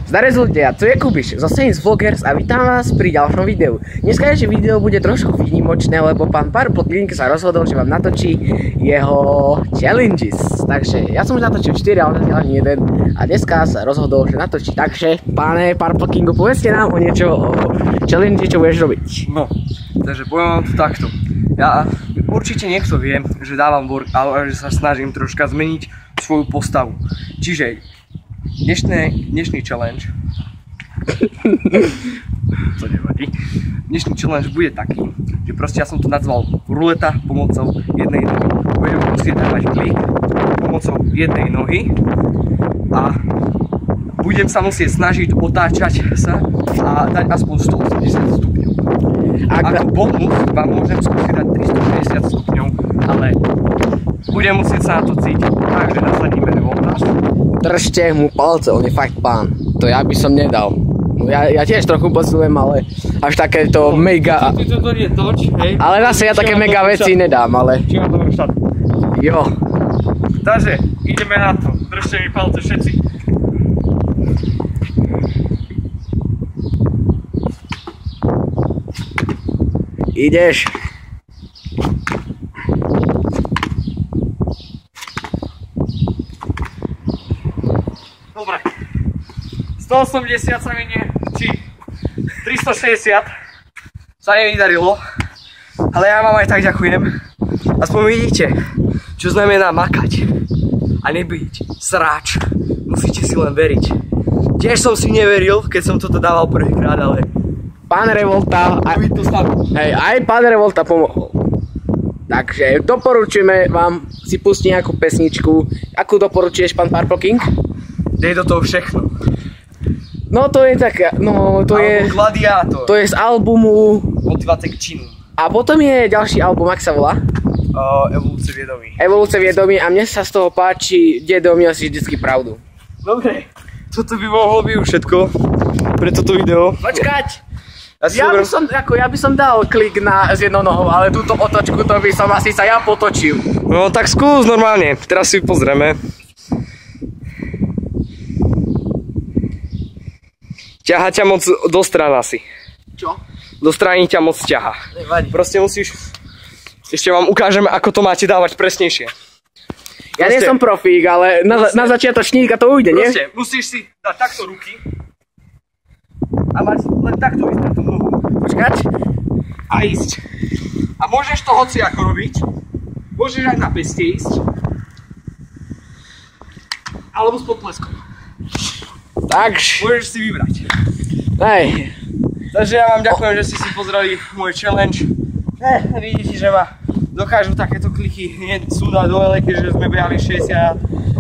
Zdarec ľudia, tu je Kubiš zo Saints Vloggers a vítam vás pri ďalšom videu. Dneskajšie video bude trošku výnimočné, lebo pán Purpleking sa rozhodol, že vám natočí jeho challenges. Takže ja som už natočil 4, ale zatiaľ ani jeden a dneska sa rozhodol, že natočí. Takže, páne Purplekingu, povedzte nám o niečo o challenge, čo budeš robiť. No, takže poviem vám to takto. Ja určite niekto vie, že dávam work, ale že sa snažím troška zmeniť svoju postavu. Čiže dnešný challenge to nevadí. Dnešný challenge bude taký, že proste ja som to nazval ruleta pomocou jednej nohy. Budem musieť dávať klik pomocou jednej nohy a budem sa musieť snažiť otáčať sa a dať aspoň 180 stupňov. Ako bonus vám môžem skúsiť dať 360 stupňov, ale budem musieť sa na to cítiť. Takže nasadíme revolta. Držte mu palce, on je fakt pán. To ja by som nedal. Ja tiež trochu posunujem, ale až takéto mega... Ale zase ja také mega veci nedám, ale... Či mám dobrý štát? Jo. Takže, ideme na to. Držte mi palce všetci. Ideš. Dobre. 180 sa mi nie, či 360 sa nevydarilo, ale ja vám aj tak ďakujem. Aspoň vidíte, čo znamená makať a nebyť sráč. Musíte si len veriť. Tiež som si neveril, keď som toto dával prvýkrát, ale Pán Revolta, aj pán Revolta pomohol. Takže doporučujeme vám si pustiť nejakú pesničku. Akú doporučuješ, pán Purpleking? Dej do toho všechno. No to je taká, no to je... Gladiátor. To je z albumu... Motivácia k činu. A potom je ďalší album, ak sa volá? Evolúcia viedomí. Evolúcia viedomí a mne sa z toho páči, dedo mi asi vždycky pravdu. Dobre, toto by mohlo byť už všetko pre toto video. Počkať! Ja by som dal klik s jednou nohou, ale túto otočku to by som asi sa ja potočil. No tak skús normálne, teraz si pozrieme. Ťaha ťa moc do strán asi. Čo? Do strany ťa moc ťaha. Nevadí. Proste musíš... Ešte vám ukážeme, ako to máte dávať presnejšie. Ja nie som profík, ale na začiatočníka to ujde, nie? Proste, musíš si dať takto ruky a mať len takto ísť na tú nohu. Počkať. A ísť. A môžeš to hociako robiť. Môžeš aj na peste ísť. Alebo s podpleskom. Takže. Môžeš si vybrať. Hej. Takže ja vám ďakujem, že ste si pozreli môj challenge. Vidíte, že ma dokážu takéto kliky súdať dole, keďže sme behali 60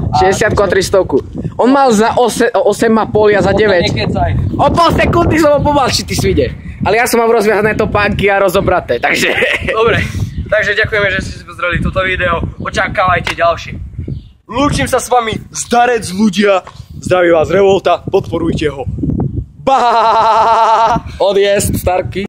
a 300. On mal za 8,5, ja za 9. O pol sekundy som ho pomalší, ty svide. Ale ja som mám rozviazané topánky a rozobraté, takže... Dobre, takže ďakujeme, že ste si pozreli toto video. Očakávajte ďalšie. Lúčim sa s vami, zdarec ľudia. Zdraví vás Revolta, podporujte ho. Bá! Odjezd, Starky.